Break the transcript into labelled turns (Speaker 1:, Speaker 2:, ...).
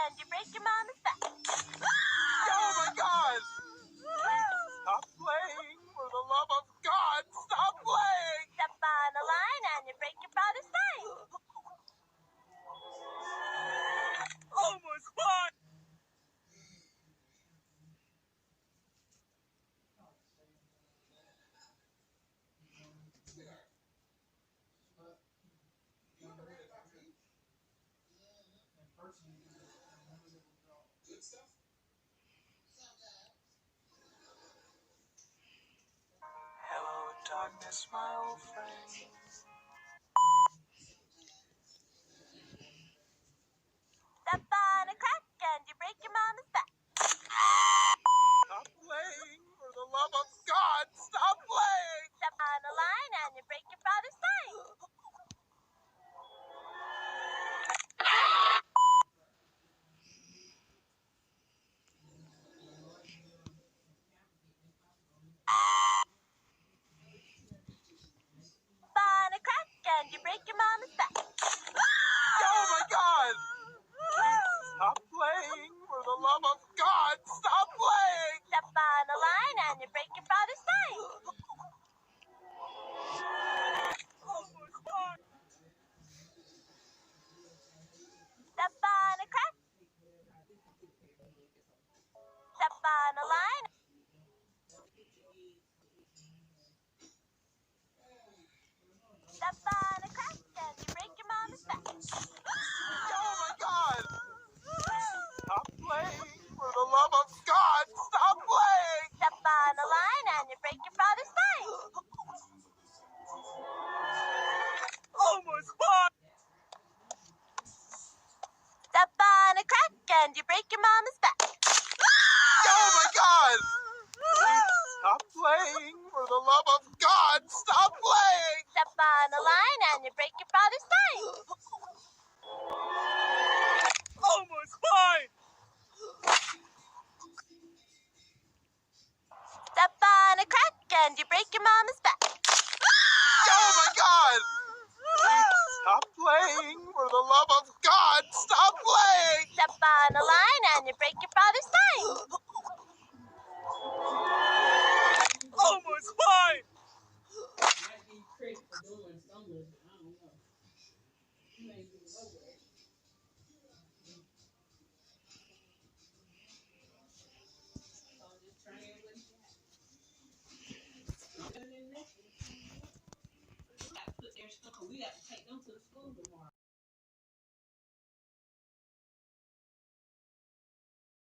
Speaker 1: and you break your mama's back.
Speaker 2: Oh my God! Stop playing! For the love of God, stop playing!
Speaker 1: Step on a line and you break your father's spine.
Speaker 2: Almost fine! Hello, darkness, my old friend.
Speaker 1: Step on a crack and you break your mama's back.
Speaker 2: Stop playing! For the love of God, stop playing!
Speaker 1: Step on a line and you break your father's spine. Step on a crack and you break your mama's back.
Speaker 2: Oh my God! Stop playing! For the love of God, stop playing!
Speaker 1: Step on a line and you break your father's spine.
Speaker 2: Almost fine!
Speaker 1: Step on a crack. Step on a line. Step on a crack and you break your mama's back.
Speaker 2: Oh my God! Stop playing! For the love of God, stop playing!
Speaker 1: Step on a line and you break your father's spine.
Speaker 2: Almost fine!
Speaker 1: Step on a crack and you break your mama's back.
Speaker 2: Oh my God! Stop playing! For the love of God, stop playing!
Speaker 1: Step on a line and you break your father's spine.
Speaker 2: Almost fine!
Speaker 1: Step on a crack and you break your mama's back.
Speaker 2: Oh my God! Stop playing! For the love of God, stop playing!
Speaker 1: Step on a line and you break your father's spine.
Speaker 2: Almost fine!
Speaker 3: Might need credit for doing something. I don't know. You ain't getting nowhere. So just turn in what you got. Turn in nothing. We got to put their stuff. We got to take them to the school tomorrow.